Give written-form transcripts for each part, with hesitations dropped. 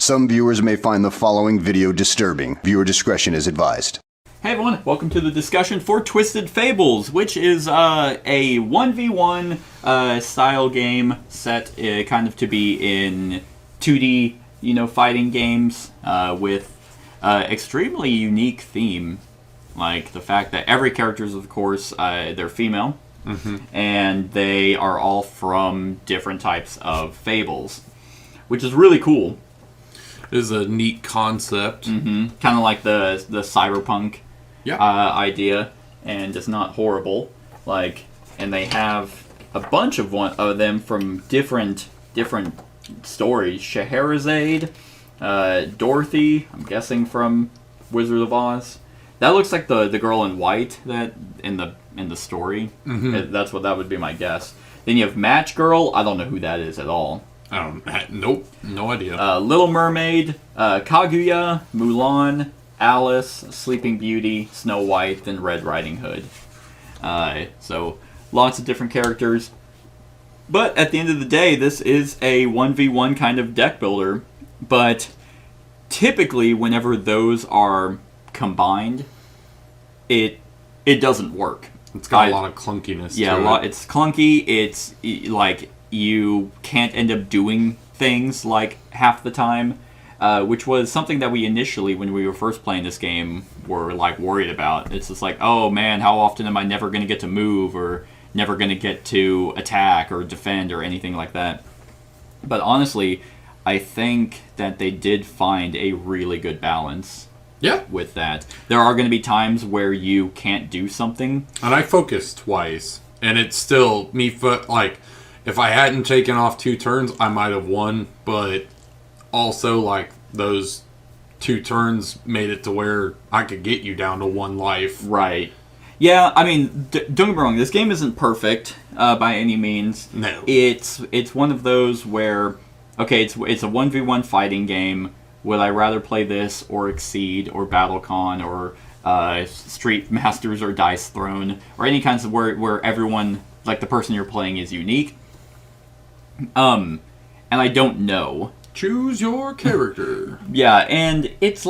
Some viewers may find the following video disturbing. Viewer discretion is advised. Hey everyone, welcome to the discussion for Twisted Fables, which is a 1v1 style game set kind of to be in 2D, fighting games with extremely unique theme. Like the fact that every character is, of course, they're female, and they are all from different types of fables, which is really cool. Is a neat concept. Kind of like the cyberpunk idea, and it's not horrible. And they have a bunch of them from different stories. Scheherazade, Dorothy, I'm guessing from Wizard of Oz. That looks like the girl in white that in the story. That's what that would be my guess. Then you have Match Girl. I don't know who that is at all. Nope, no idea. Little Mermaid, Kaguya, Mulan, Alice, Sleeping Beauty, Snow White, and Red Riding Hood. So lots of different characters. But at the end of the day, this is a 1v1 kind of deck builder. But typically, whenever those are combined, it doesn't work. It's got a lot of clunkiness. Yeah, it's clunky. It's like you can't end up doing things like half the time, which was something that we initially, when we were first playing this game, were worried about. It's just like, oh man, how often am I never going to get to move or never going to get to attack or defend or anything like that. But honestly, I think that they did find a really good balance. Yeah. With that. There are going to be times where you can't do something. And I focused twice, and it's still if I hadn't taken off 2 turns, I might have won, but also, those 2 turns made it to where I could get you down to 1 life. Right. Yeah, I mean, don't get me wrong, this game isn't perfect by any means. No. It's one of those where, okay, it's a 1v1 fighting game. Would I rather play this or Exceed or BattleCon or Street Masters or Dice Throne or any kinds of where everyone, the person you're playing is unique? And I don't know. Choose your character. Yeah, and it's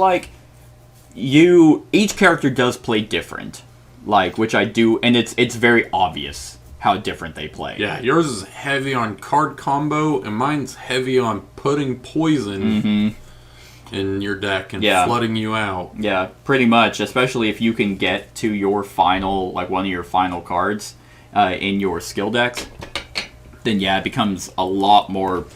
each character does play different, which I do, and it's very obvious how different they play. Yeah, yours is heavy on card combo, and mine's heavy on putting poison in your deck and flooding you out. Yeah, pretty much, especially if you can get to your final, one of your final cards in your skill deck. Then it becomes a lot more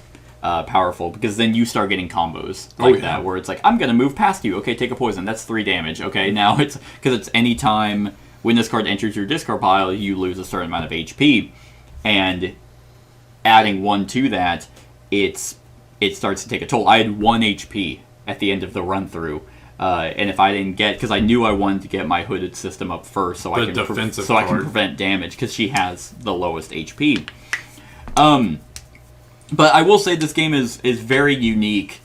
powerful, because then you start getting combos that, where it's I'm going to move past you. Okay, take a poison. That's 3 damage. Okay, now it's, because it's any time when this card enters your discard pile, you lose a certain amount of HP. And adding 1 to that, it starts to take a toll. I had 1 HP at the end of the run-through. And if I didn't get, because I knew I wanted to get my hooded system up first, so I can prevent damage, because she has the lowest HP. But I will say this game is very unique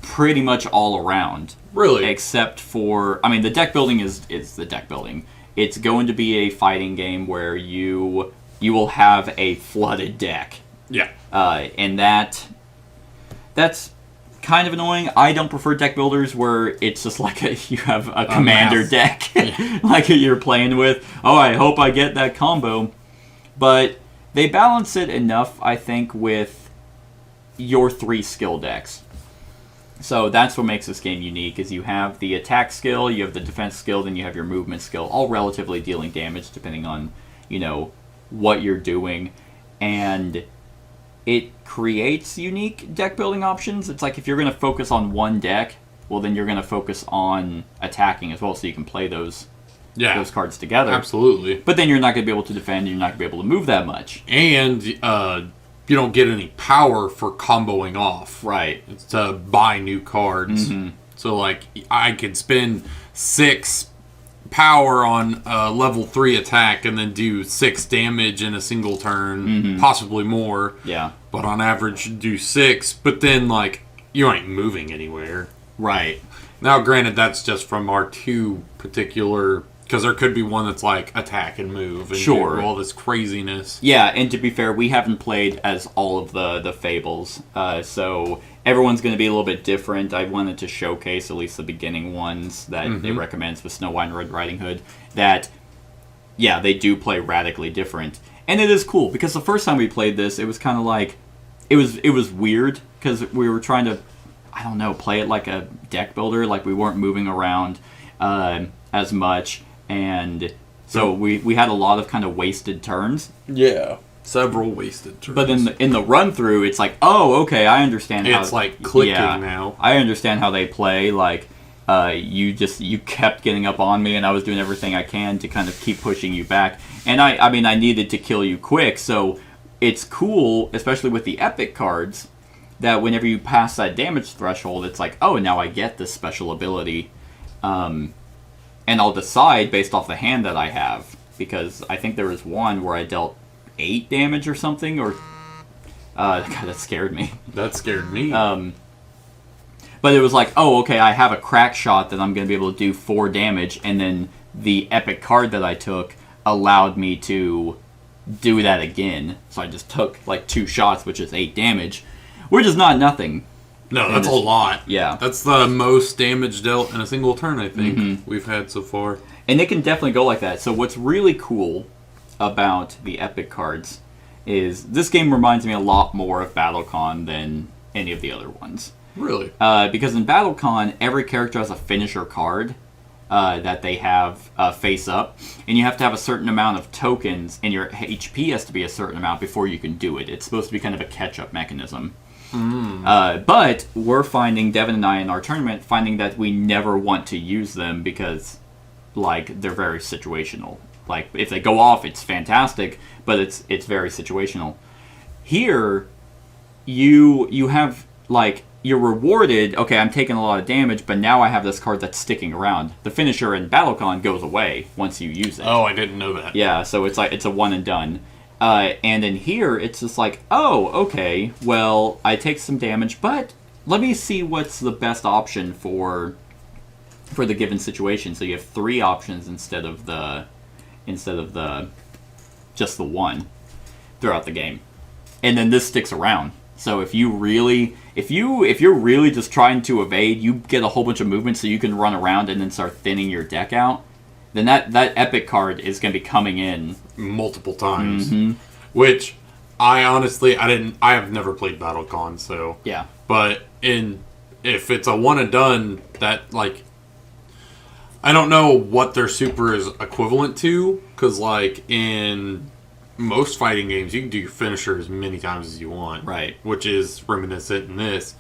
pretty much all around. Really? Except for, the deck building is the deck building. It's going to be a fighting game where you will have a flooded deck. Yeah. And that's kind of annoying. I don't prefer deck builders where it's just you have a commander deck you're playing with. Oh, I hope I get that combo. But they balance it enough, I think, with your 3 skill decks. So that's what makes this game unique, is you have the attack skill, you have the defense skill, then you have your movement skill, all relatively dealing damage depending on, what you're doing. And it creates unique deck building options. It's if you're going to focus on one deck, well, then you're going to focus on attacking as well, so you can play those cards together. Absolutely. But then you're not going to be able to defend, and you're not going to be able to move that much. And you don't get any power for comboing off. Right. It's to buy new cards. So, I could spend 6 power on level 3 attack and then do 6 damage in a single turn, possibly more. Yeah. But on average, do 6. But then, you ain't moving anywhere. Right. Now, granted, that's just from our 2 particular Because there could be one that's like attack and move and Sure. do all this craziness. Yeah, and to be fair, we haven't played as all of the Fables, so everyone's going to be a little bit different. I wanted to showcase at least the beginning ones that it recommends with Snow White and Red Riding Hood, that, yeah, they do play radically different. And it is cool, because the first time we played this, it was kind of like, it was weird, because we were trying to, I don't know, play it like a deck builder, like we weren't moving around as much, and so we had a lot of kind of wasted turns. Yeah. Several wasted turns. But in the run through, it's like, oh, okay, I understand how it's like clicking now. I understand how they play. Like, you kept getting up on me, and I was doing everything I can to kind of keep pushing you back. And I mean, I needed to kill you quick, so it's cool, especially with the epic cards, that whenever you pass that damage threshold, it's like, oh, now I get this special ability. And I'll decide based off the hand that I have, because I think there was one where I dealt 8 damage or something, or God, that scared me. That scared me. But it was like, oh, okay, I have a crack shot that I'm going to be able to do 4 damage, and then the epic card that I took allowed me to do that again. So I just took like 2 shots, which is 8 damage, which is not nothing. No, that's a lot. Yeah. That's the most damage dealt in a single turn, I think, we've had so far. And it can definitely go like that. So what's really cool about the epic cards is this game reminds me a lot more of BattleCon than any of the other ones. Really? Because in BattleCon, every character has a finisher card that they have face up, and you have to have a certain amount of tokens, and your HP has to be a certain amount before you can do it. It's supposed to be kind of a catch-up mechanism. But we're finding, Devin and I in our tournament, finding that we never want to use them because, like, they're very situational. Like, if they go off, it's fantastic, but it's very situational. Here, you have, like, you're rewarded, okay, I'm taking a lot of damage, but now I have this card that's sticking around. The finisher in BattleCon goes away once you use it. Oh, I didn't know that. Yeah, so it's like, it's a one and done. And in here, it's just like, oh, okay, well, I take some damage, but let me see what's the best option for the given situation. So you have 3 options instead of the just the one throughout the game. And then this sticks around. So if you're really just trying to evade, you get a whole bunch of movement so you can run around and then start thinning your deck out, then that epic card is going to be coming in multiple times. Which I honestly I have never played BattleCon, so yeah. But if it's a one and done, that, like, I don't know what their super is equivalent to, because, like, in most fighting games, you can do your finisher as many times as you want, right? Which is reminiscent in this.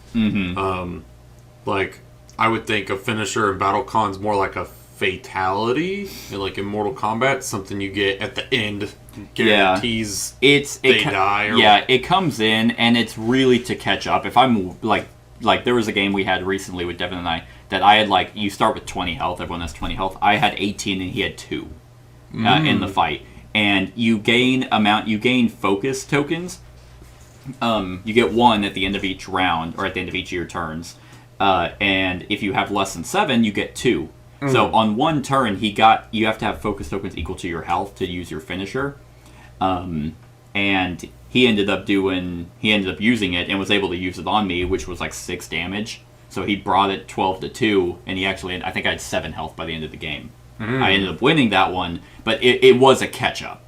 Like, I would think a finisher in BattleCon's more like a fatality, like in Mortal Kombat, something you get at the end, guarantees they die. Or it comes in, and it's really to catch up. If I'm like there was a game we had recently with Devin and I that I had, like, you start with 20 health, everyone has 20 health. I had 18 and he had 2 in the fight, and you gain focus tokens. You get 1 at the end of each round, or at the end of each of your turns, and if you have less than 7, you get 2. So on one turn, you have to have focus tokens equal to your health to use your finisher, and he ended up using it and was able to use it on me, which was like 6 damage. So he brought it 12-2, and I think I had 7 health by the end of the game. I ended up winning that one, but it was a catch up,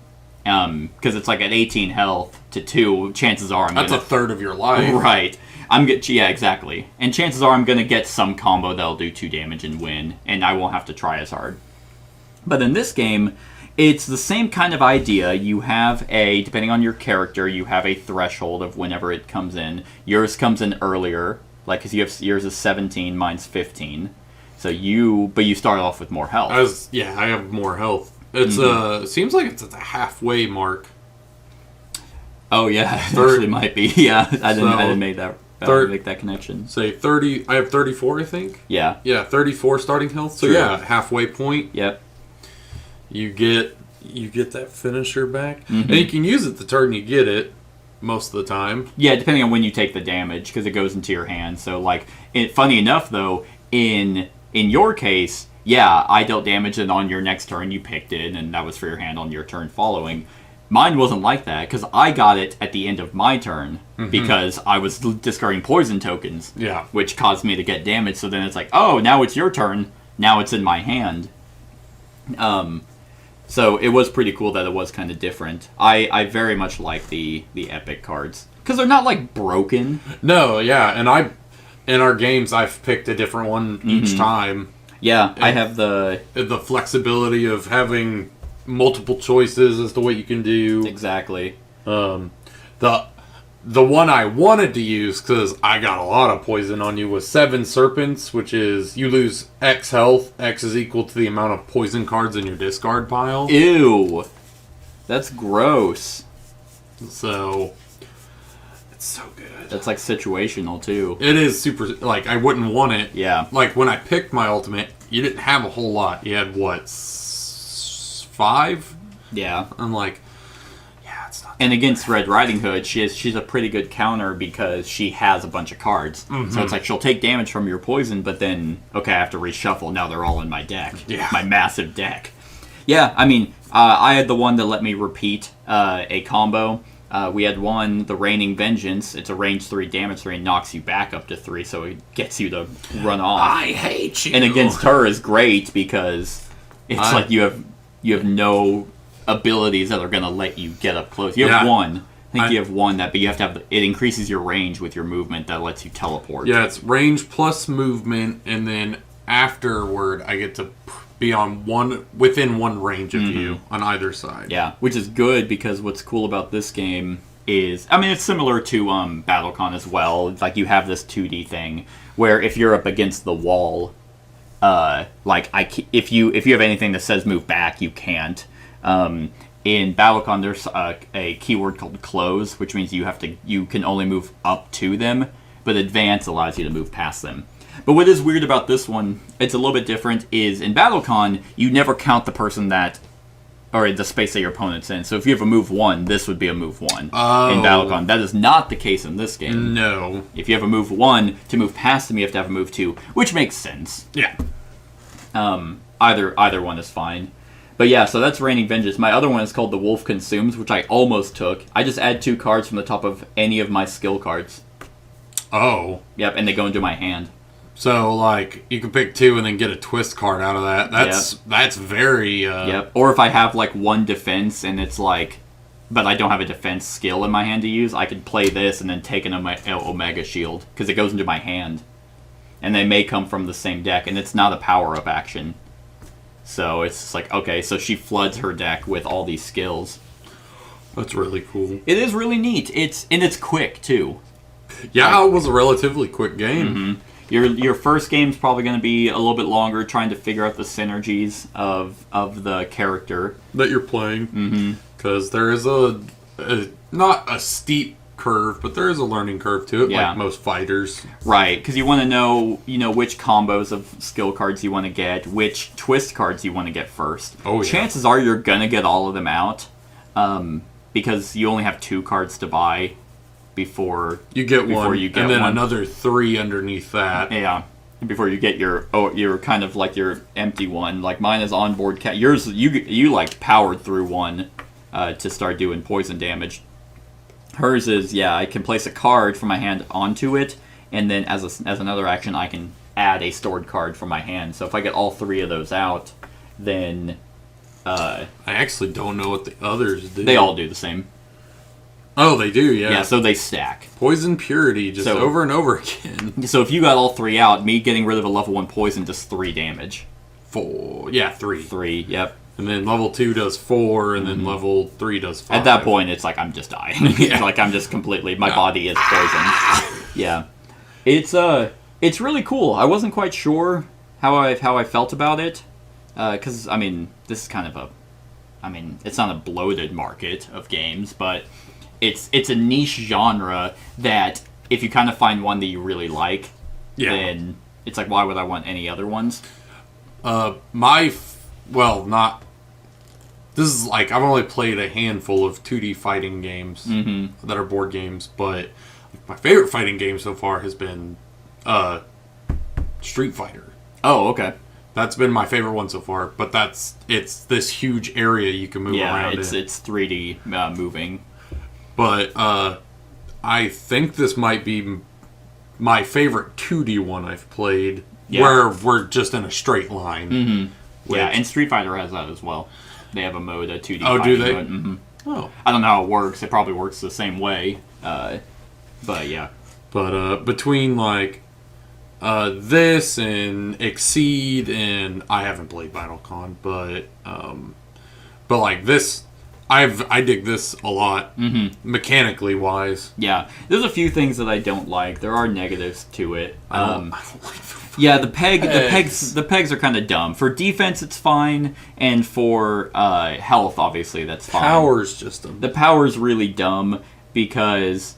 because it's like at 18 health to 2. Chances are that's a third of your life, right? Yeah, exactly. And chances are I'm going to get some combo that'll do 2 damage and win, and I won't have to try as hard. But in this game, it's the same kind of idea. You have depending on your character, you have a threshold of whenever it comes in. Yours comes in earlier, like, because yours is 17, mine's 15. So but you start off with more health. I have more health. It's seems like it's at the halfway mark. Oh yeah, it actually might be. Yeah, I didn't make that. Make that connection. Say 30. I have 34, I think. Yeah. Yeah, 34 starting health. So yeah, halfway point. Yep. You get that finisher back, and you can use it the turn you get it. Most of the time. Yeah, depending on when you take the damage, because it goes into your hand. So, like, funny enough though, in your case, yeah, I dealt damage, and on your next turn you picked it, and that was for your hand on your turn following. Mine wasn't like that, because I got it at the end of my turn, because I was discarding poison tokens, Yeah. which caused me to get damage, so then it's like, oh, now it's your turn, now it's in my hand. So it was pretty cool that it was kind of different. I very much like the epic cards, because they're not, like, broken. No, yeah, and in our games, I've picked a different one each time. Yeah, I have the flexibility of having multiple choices as to what you can do. Exactly. The one I wanted to use, because I got a lot of poison on you, was 7 Serpents, which is you lose X health. X is equal to the amount of poison cards in your discard pile. Ew. That's gross. So, it's so good. That's like situational too. It is super, like, I wouldn't want it. Yeah. Like, when I picked my ultimate, you didn't have a whole lot. You had, what, 5? Yeah. I'm like, yeah, it's not. And against Red Riding Hood, she's a pretty good counter because she has a bunch of cards. So it's like she'll take damage from your poison, but then, okay, I have to reshuffle. Now they're all in my deck. Yeah. My massive deck. Yeah, I mean, I had the one that let me repeat a combo. We had one, the Raining Vengeance. It's a range 3, damage 3, and knocks you back up to 3, so it gets you to run off. I hate you. And against her is great because it's like you have no abilities that are going to let you get up close. You have one. I think you have one but you have to have it increases your range with your movement that lets you teleport. Yeah, it's range plus movement, and then afterward I get to be on within one range of you on either side. Yeah, which is good because what's cool about this game is, I mean, it's similar to BattleCon as well. It's like you have this 2D thing where if you're up against the wall, if you have anything that says move back, you can't. In BattleCon, there's a keyword called close, which means you can only move up to them, but advance allows you to move past them. But what is weird about this one, it's a little bit different, is in BattleCon, you never count the person or the space that your opponent's in. So if you have a move 1, this would be a move 1 in BattleCon. That is not the case in this game. No. If you have a move 1, to move past them, you have to have a move 2, which makes sense. Yeah. Either one is fine. But yeah, so that's Raining Vengeance. My other one is called The Wolf Consumes, which I almost took. I just add 2 cards from the top of any of my skill cards. Oh. Yep, and they go into my hand. So, like, you can pick 2 and then get a twist card out of that. That's very... Yep. Or if I have, like, 1 defense and it's like... But I don't have a defense skill in my hand to use, I could play this and then take an Omega Shield, because it goes into my hand. And they may come from the same deck, and it's not a power-up action. So it's just like, okay, so she floods her deck with all these skills. That's really cool. It is really neat. It's quick, too. Yeah, it was a relatively quick game. Your first game's probably going to be a little bit longer, trying to figure out the synergies of the character That you're playing. Because there is not a steep curve, but there is a learning curve to it, like most fighters. Right, because you want to know, which combos of skill cards you want to get, which twist cards you want to get first. Oh, yeah. Chances are you're going to get all of them out, because you only have 2 cards to buy before you get before one, you get and then one. another 3 underneath that. Yeah, before you get your kind of like your empty one. Like mine is onboard. Yours, you like powered through one to start doing poison damage. Hers is, I can place a card from my hand onto it, and then as another action, I can add a stored card from my hand. So if I get all 3 of those out, then... I actually don't know what the others do. They all do the same. Oh, they do, yeah. Yeah, so they stack. Poison Purity, just over and over again. So if you got all 3 out, me getting rid of a level 1 poison does 3 damage. 4. Yeah, 3. 3, yep. And then level 2 does 4, and then level 3 does 5. At that point, it's like I'm just dying. Like I'm just completely, my body is poisoned. Yeah, it's really cool. I wasn't quite sure how I felt about it, because I mean, this is kind of it's not a bloated market of games, but it's a niche genre that if you kind of find one that you really like, then it's like, why would I want any other ones? This is like, I've only played a handful of 2D fighting games that are board games, but my favorite fighting game so far has been Street Fighter. Oh, okay. That's been my favorite one so far. But it's this huge area you can move around in. It's 3D moving. But I think this might be my favorite 2D one I've played, where we're just in a straight line. Mm-hmm. Yeah, and Street Fighter has that as well. They have a mode, a 2D. Oh, do they? Mode. Mm-hmm. Oh, I don't know how it works. It probably works the same way. But yeah. But between like this and Exceed, and I haven't played BattleCon, but like this, I dig this a lot, mechanically wise. Yeah, there's a few things that I don't like. There are negatives to it. I don't like yeah, the pegs are kind of dumb. For defense, it's fine, and for health, obviously, that's fine. Power's just dumb. The power's really dumb because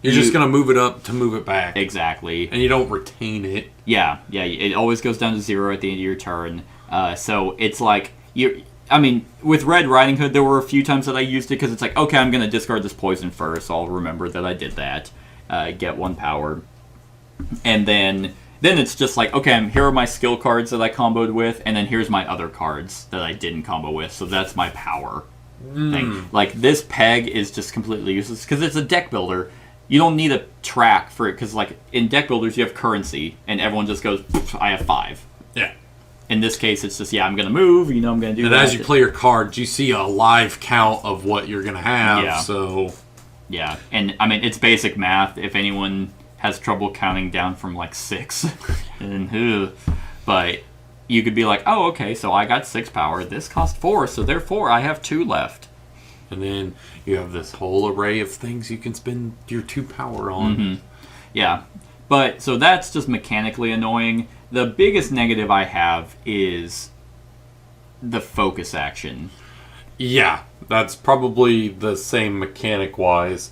you're just gonna move it up to move it back. Exactly, and you don't retain it. Yeah, it always goes down to 0 at the end of your turn. So it's like I mean, with Red Riding Hood, there were a few times that I used it because it's like, okay, I'm going to discard this poison first, so I'll remember that I did that, get 1 power. And then it's just like, okay, here are my skill cards that I comboed with, and then here's my other cards that I didn't combo with, so that's my power thing. Like, this peg is just completely useless because it's a deck builder. You don't need a track for it because, like, in deck builders, you have currency, and everyone just goes, I have 5. Yeah. In this case, it's just, I'm going to move, I'm going to do that. And as you play your cards, you see a live count of what you're going to have, so... Yeah, and, I mean, it's basic math. If anyone has trouble counting down from, like, 6, and, but you could be like, oh, okay, so I got 6 power. This cost 4, so therefore I have 2 left. And then you have this whole array of things you can spend your 2 power on. Mm-hmm. Yeah, but, so that's just mechanically annoying. The biggest negative I have is the focus action. Yeah, that's probably the same mechanic-wise.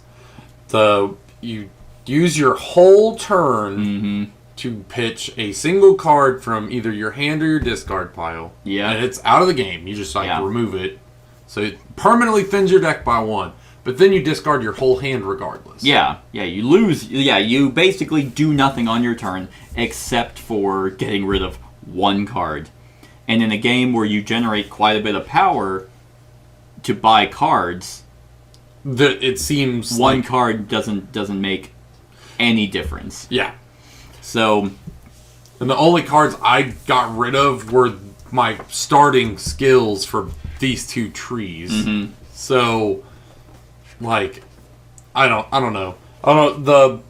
You use your whole turn to pitch a single card from either your hand or your discard pile. Yeah. And it's out of the game. You just remove it. So it permanently thins your deck by 1. But then you discard your whole hand regardless. Yeah, you lose. Yeah, you basically do nothing on your turn except for getting rid of 1 card. And in a game where you generate quite a bit of power to buy cards, it seems 1 card doesn't make any difference. Yeah. So, and the only cards I got rid of were my starting skills for these 2 trees. So, like, I don't know. The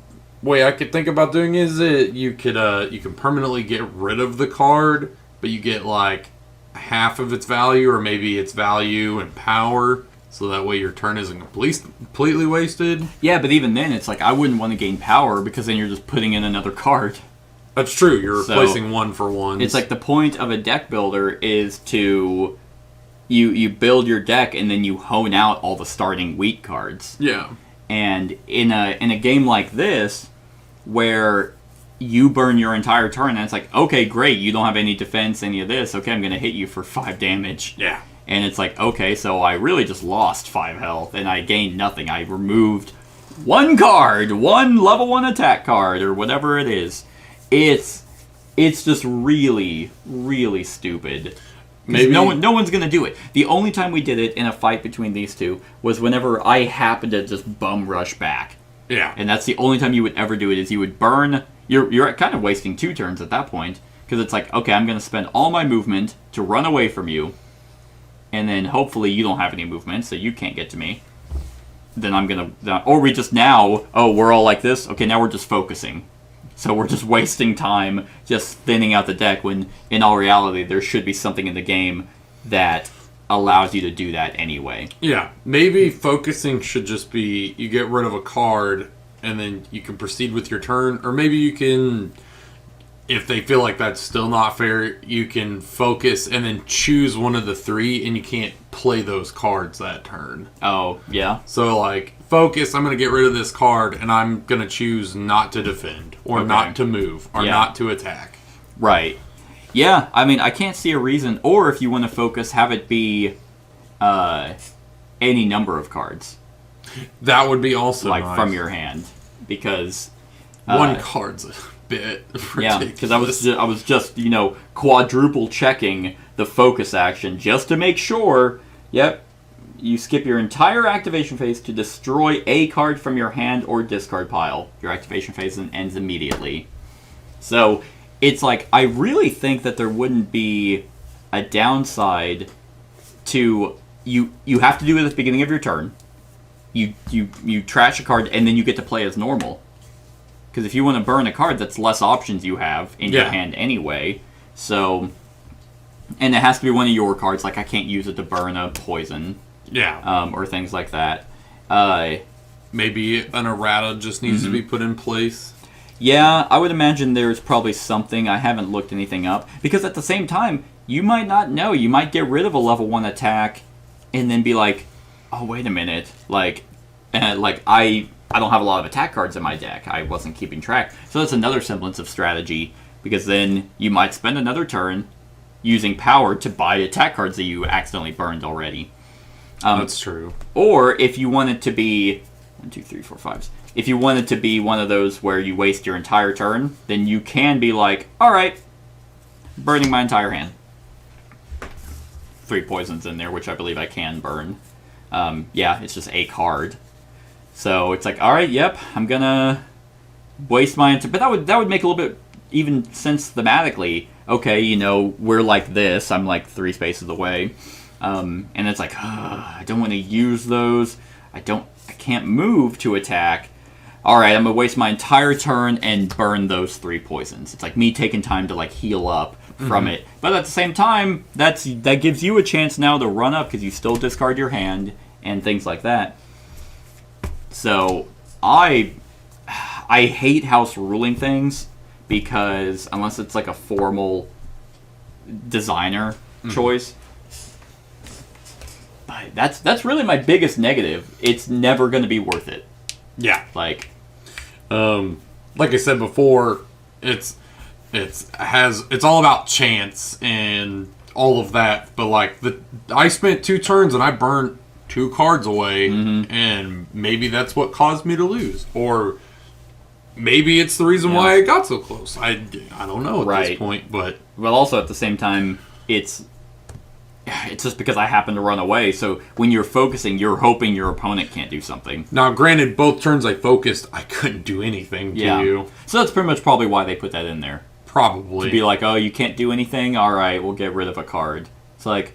way I could think about doing is you can permanently get rid of the card, but you get like half of its value, or maybe its value and power, so that way your turn isn't completely wasted. Yeah, but even then, it's like I wouldn't want to gain power because then you're just putting in another card. That's true. You're replacing 1 for 1. It's like the point of a deck builder is to you build your deck and then you hone out all the starting weak cards. Yeah. And in a game like this, where you burn your entire turn, and it's like, okay, great, you don't have any defense, any of this. Okay, I'm going to hit you for 5 damage. Yeah. And it's like, okay, so I really just lost 5 health, and I gained nothing. I removed 1 card, 1 level 1 attack card, or whatever it is. It's just really, really stupid. Maybe no one's gonna do it. The only time we did it in a fight between these two was whenever I happened to just bum rush back. Yeah. And that's the only time you would ever do it, is you would burn. You're kind of wasting 2 turns at that point, because it's like, okay, I'm gonna spend all my movement to run away from you, and then hopefully you don't have any movement, so you can't get to me. Then I'm gonna, or we just now, we're all like this. Okay, now we're just focusing. So we're just wasting time just thinning out the deck when, in all reality, there should be something in the game that allows you to do that anyway. Yeah, maybe focusing should just be you get rid of a card and then you can proceed with your turn. Or maybe you can, if they feel like that's still not fair, you can focus and then choose one of the 3 and you can't play those cards that turn. Oh, yeah? So, like, focus, I'm going to get rid of this card and I'm going to choose not to defend or not to move or not to attack. Right. Yeah, I mean, I can't see a reason. Or if you want to focus, have it be any number of cards. That would be also like nice. From your hand. Because... 1 card's bit Yeah, ridiculous. because I was just quadruple checking the focus action just to make sure. Yep, you skip your entire activation phase to destroy a card from your hand or discard pile. Your activation phase ends immediately. So it's like, I really think that there wouldn't be a downside to you have to do it at the beginning of your turn. You trash a card and then you get to play as normal. Because if you want to burn a card, that's less options you have in your hand anyway. So, and it has to be one of your cards. Like, I can't use it to burn a poison. Yeah. Or things like that. Maybe an errata just needs to be put in place. Yeah, I would imagine there's probably something. I haven't looked anything up. Because at the same time, you might not know. You might get rid of a level 1 attack and then be like, oh, wait a minute. I don't have a lot of attack cards in my deck. I wasn't keeping track. So that's another semblance of strategy. Because then you might spend another turn using power to buy attack cards that you accidentally burned already. That's true. Or if you want it to be 1, 2, 3, 4, 5. If you want it to be one of those where you waste your entire turn, then you can be like, all right, burning my entire hand. 3 poisons in there, which I believe I can burn. Yeah, it's just a card. So it's like, all right, yep, I'm gonna waste my but that would make a little bit even sense thematically. Okay, we're like this. I'm like 3 spaces away. And it's like, I don't want to use those. I can't move to attack. All right, I'm gonna waste my entire turn and burn those 3 poisons. It's like me taking time to heal up from it. But at the same time, that gives you a chance now to run up because you still discard your hand and things like that. So I hate house ruling things because unless it's like a formal designer choice. But that's really my biggest negative. It's never going to be worth it. Yeah. Like I said before, it's all about chance and all of that. But I spent 2 turns and I burnt 2 cards away, and maybe that's what caused me to lose, or maybe it's the reason why I got so close. I don't know at this point, but also at the same time, it's just because I happened to run away. So when you're focusing, you're hoping your opponent can't do something. Now, granted, both turns I focused, I couldn't do anything to you. So that's pretty much probably why they put that in there. Probably. To be like, oh, you can't do anything? All right, we'll get rid of a card. It's like,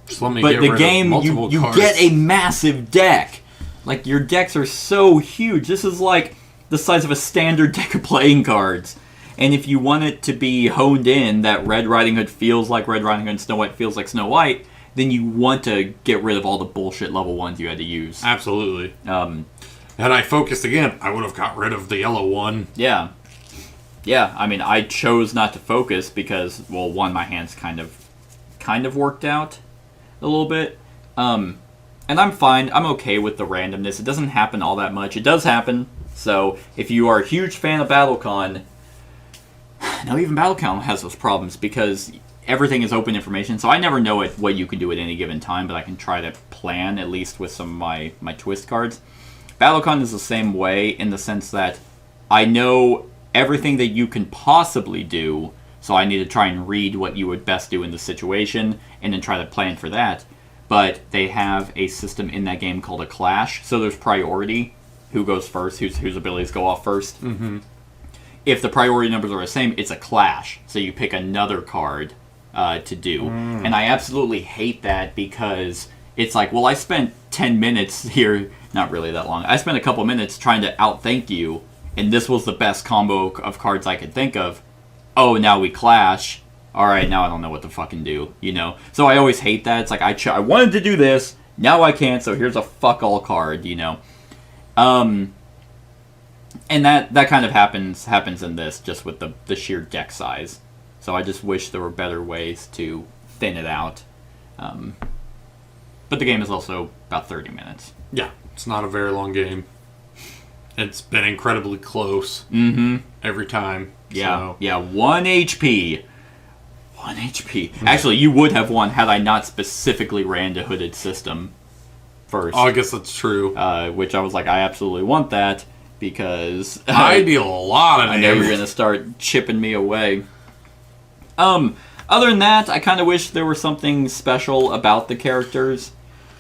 just let me but get the rid game, of you cards. get a massive deck. Like, your decks are so huge. This is like the size of a standard deck of playing cards. And if you want it to be honed in, that Red Riding Hood feels like Red Riding Hood and Snow White feels like Snow White, then you want to get rid of all the bullshit level 1s you had to use. Absolutely. Had I focused again, I would have got rid of the yellow one. Yeah. Yeah, I mean, I chose not to focus because, well, one, my hands kind of worked out a little bit. And I'm fine. I'm okay with the randomness. It doesn't happen all that much. It does happen. So if you are a huge fan of BattleCon, now even BattleCon has those problems because everything is open information. So I never know what you can do at any given time, but I can try to plan, at least with some of my twist cards. BattleCon is the same way in the sense that I know everything that you can possibly do, so I need to try and read what you would best do in the situation and then try to plan for that. But they have a system in that game called a clash, so there's priority. Who goes first, whose abilities go off first. Mm-hmm. If the priority numbers are the same, it's a clash, so you pick another card to do. And I absolutely hate that because it's like, well, I spent 10 minutes here, not really that long, I spent a couple minutes trying to outthink you, and this was the best combo of cards I could think of. Oh, now we clash. Alright, now I don't know what to fucking do, So I always hate that. It's like, I wanted to do this, now I can't, so here's a fuck all card, And that kind of happens in this, just with the sheer deck size. So I just wish there were better ways to thin it out. But the game is also about 30 minutes. Yeah, it's not a very long game. It's been incredibly close every time. Yeah, yeah, 1 HP. 1 HP. Actually, you would have won had I not specifically ran the hooded system first. Oh, I guess that's true. Which I was like, I absolutely want that. because I deal a lot of I know you're damage. going to start chipping me away. Other than that, I kind of wish there was something special about the characters.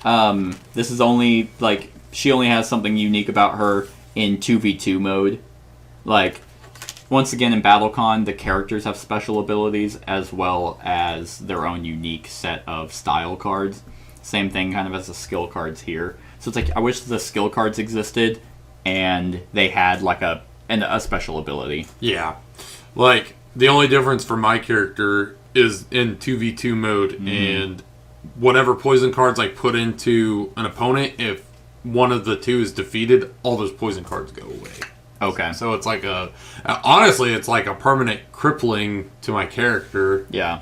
This is only, like, she only has something unique about her in 2v2 mode. Like, once again, in BattleCon, the characters have special abilities as well as their own unique set of style cards. Same thing kind of as the skill cards here. So it's like, I wish the skill cards existed and they had, like, a special ability. Yeah. Like, the only difference for my character is in 2v2 mode, and whatever poison cards I put into an opponent, if one of the two is defeated, all those poison cards go away. Okay. So it's like honestly, it's like a permanent crippling to my character. Yeah.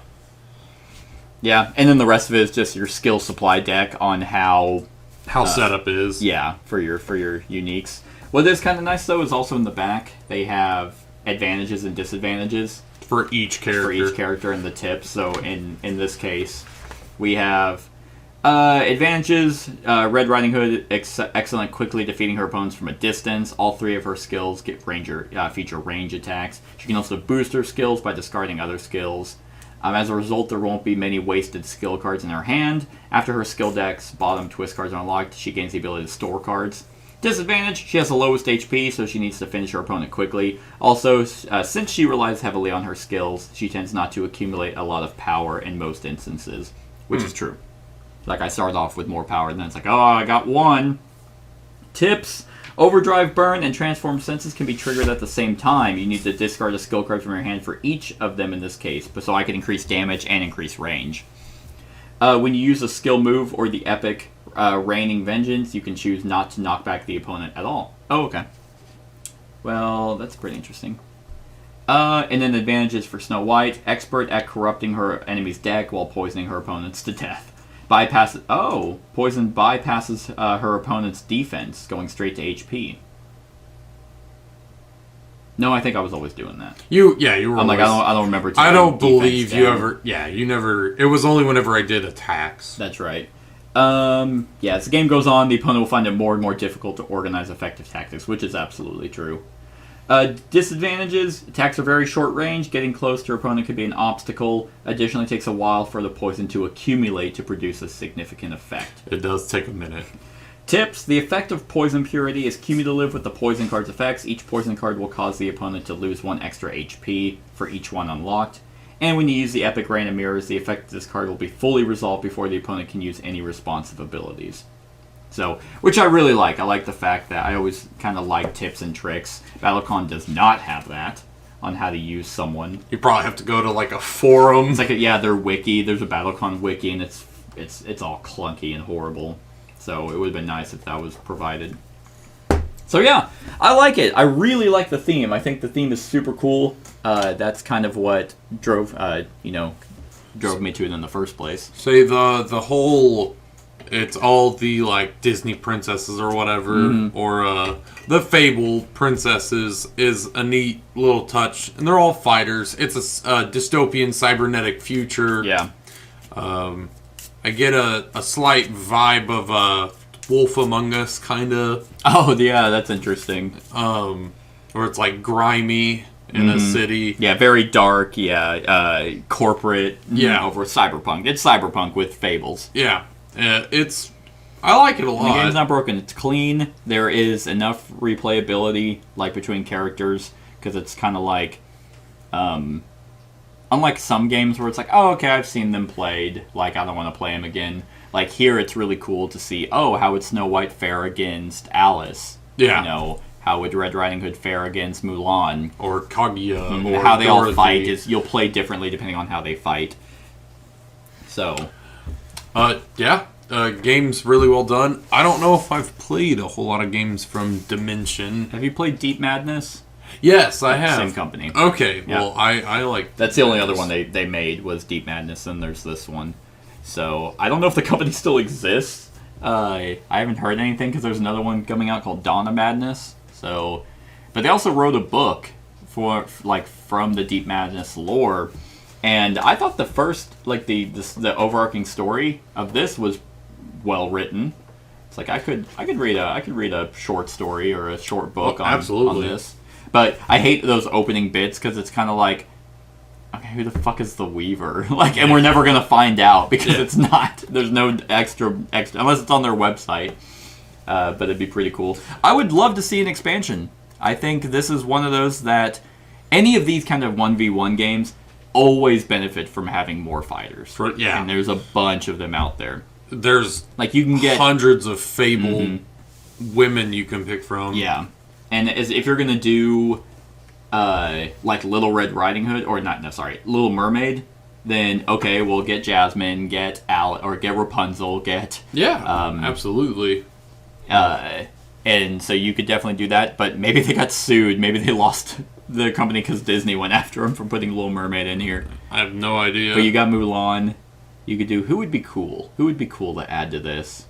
Yeah, and then the rest of it is just your skill supply deck on how Setup is. Yeah, for your uniques. What is kind of nice though is also in the back they have advantages and disadvantages For each character. for each character in the tips. So in this case, we have advantages. Red Riding Hood excellent quickly defeating her opponents from a distance. All three of her skills get feature range attacks. She can also boost her skills by discarding other skills. As a result, there won't be many wasted skill cards in her hand. After her skill deck's bottom twist cards are unlocked, she gains the ability to store cards. Disadvantage, she has the lowest HP, so she needs to finish her opponent quickly. Also, since she relies heavily on her skills, she tends not to accumulate a lot of power in most instances, which is true. Like, I start off with more power, and then it's like, oh, I got one. Tips. Overdrive, Burn, and Transform senses can be triggered at the same time. You need to discard a skill card from your hand for each of them in this case, but so I can increase damage and increase range. When you use a skill move or the epic Raining Vengeance, you can choose not to knock back the opponent at all. Oh, okay. Well, that's pretty interesting. And then advantages for Snow White. Expert at corrupting her enemy's deck while poisoning her opponents to death. Poison bypasses her opponent's defense, going straight to HP. No, I think I was always doing that. You were. I'm like, I don't remember. I don't believe you down. ever. Yeah, you never. It was only whenever I did attacks. That's right. As the game goes on, the opponent will find it more and more difficult to organize effective tactics, which is absolutely true. Disadvantages, attacks are very short range. Getting close to your opponent could be an obstacle. Additionally, it takes a while for the poison to accumulate to produce a significant effect. It does take a minute. Tips, the effect of Poison Purity is cumulative with the poison card's effects. Each poison card will cause the opponent to lose 1 extra HP for each one unlocked. And when you use the Epic Rain of Mirrors, the effect of this card will be fully resolved before the opponent can use any responsive abilities. So, which I really like. I like the fact that I always kind of like tips and tricks. BattleCon does not have that on how to use someone. You probably have to go to like a forum. It's like their wiki. There's a BattleCon wiki, and it's all clunky and horrible. So it would have been nice if that was provided. So yeah, I like it. I really like the theme. I think the theme is super cool. That's kind of what drove me to it in the first place. Say the whole. It's all the, like, Disney princesses or whatever, or the Fable princesses is a neat little touch. And they're all fighters. It's a dystopian cybernetic future. Yeah. I get a slight vibe of Wolf Among Us, kind of. Oh, yeah, that's interesting. Where it's, like, grimy in a city. Yeah, very dark, corporate. Yeah. Over cyberpunk. It's cyberpunk with Fables. Yeah. I like it a lot. The game's not broken. It's clean. There is enough replayability, like, between characters, because it's kind of like, unlike some games where it's like, oh, okay, I've seen them played, like, I don't want to play them again. Like, here it's really cool to see, how would Snow White fare against Alice? Yeah. How would Red Riding Hood fare against Mulan? Or Kaguya. Or how they Dorothy. all fight is, you'll play differently depending on how they fight. So... game's really well done. I don't know if I've played a whole lot of games from Dimension. Have you played Deep Madness? Yes, I have. Same company. Okay, Yeah. well, I like... That's the only other one they made was Deep Madness, and there's this one. So, I don't know if the company still exists. I haven't heard anything, because there's another one coming out called Dawn of Madness. So, but they also wrote a book from the Deep Madness lore. And I thought the first, the overarching story of this was well written. It's like I could read a short story or a short book on this. But I hate those opening bits because it's kind of like, okay, who the fuck is the Weaver? Like, and we're never gonna find out because it's not. There's no extra unless it's on their website. But it'd be pretty cool. I would love to see an expansion. I think this is one of those that any of these kind of 1v1 games always benefit from having more fighters. Yeah, and there's a bunch of them out there. There's like you can get hundreds of Fable women you can pick from. Yeah, and if you're gonna do like Little Red Riding Hood or Little Mermaid, then okay, we'll get Jasmine, get get Rapunzel, get absolutely. And so you could definitely do that, but maybe they got sued. Maybe they lost the company because Disney went after them for putting Little Mermaid in here. I have no idea. But you got Mulan. You could do who would be cool? Who would be cool to add to this?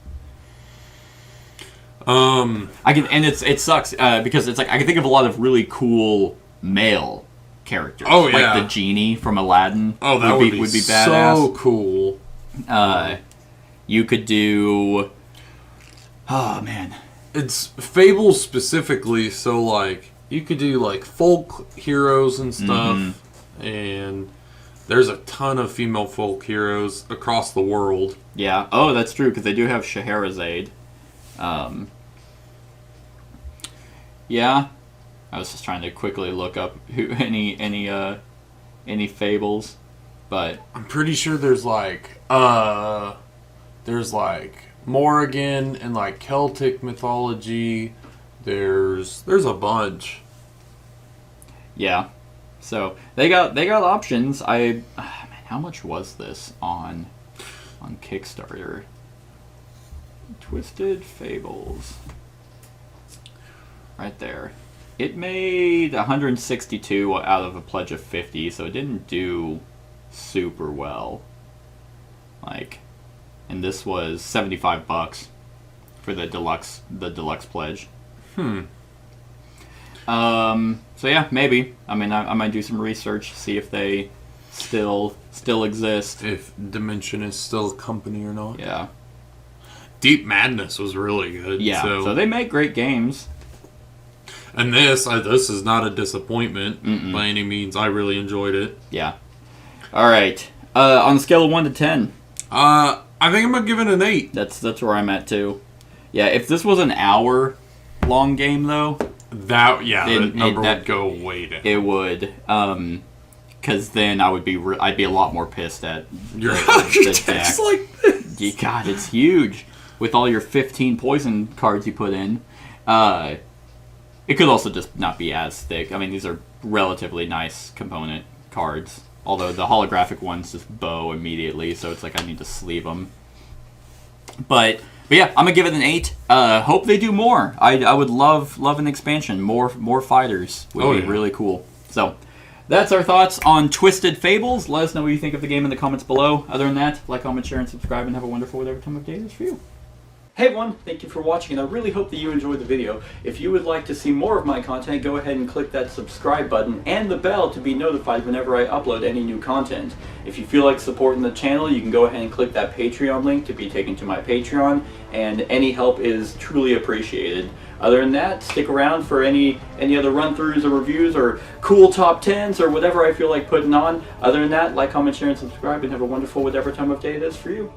It sucks because it's like I can think of a lot of really cool male characters. Oh yeah, like the genie from Aladdin. Oh, that would be badass. So cool. You could do. Oh man, it's Fables specifically. So like you could do like folk heroes and stuff, and there's a ton of female folk heroes across the world. Yeah. Oh, that's true because they do have Scheherazade. Yeah. I was just trying to quickly look up any fables, but I'm pretty sure there's like Morrigan and like Celtic mythology. There's a bunch. Yeah. So they got options. Man, how much was this on Kickstarter? Twisted Fables. Right there. It made 162 out of a pledge of 50, so it didn't do super well. Like, and this was $75 for the deluxe pledge. So yeah, maybe. I mean, I might do some research, see if they still exist. If Dimension is still a company or not. Yeah. Deep Madness was really good. Yeah. So they make great games. And this is not a disappointment by any means. I really enjoyed it. Yeah. All right. On a scale of 1 to 10. I think I'm gonna give it an 8. That's where I'm at too. Yeah. If this was an hour-long game, though, that number would go way down. It would. Because then I'd be a lot more pissed at your deck. Like this. God, it's huge with all your 15 poison cards you put in. It could also just not be as thick. I mean, these are relatively nice component cards. Although the holographic ones just bow immediately, so it's like I need to sleeve them. But yeah, I'm gonna give it an 8. Hope they do more. I would love an expansion. More fighters would be really cool. So that's our thoughts on Twisted Fables. Let us know what you think of the game in the comments below. Other than that, like, comment, share, and subscribe, and have a wonderful whatever time of day it is for you. Hey everyone, thank you for watching, and I really hope that you enjoyed the video. If you would like to see more of my content, go ahead and click that subscribe button and the bell to be notified whenever I upload any new content. If you feel like supporting the channel, you can go ahead and click that Patreon link to be taken to my Patreon, and any help is truly appreciated. Other than that, stick around for any other run-throughs or reviews or cool top 10s or whatever I feel like putting on. Other than that, like, comment, share, and subscribe, and have a wonderful whatever time of day it is for you.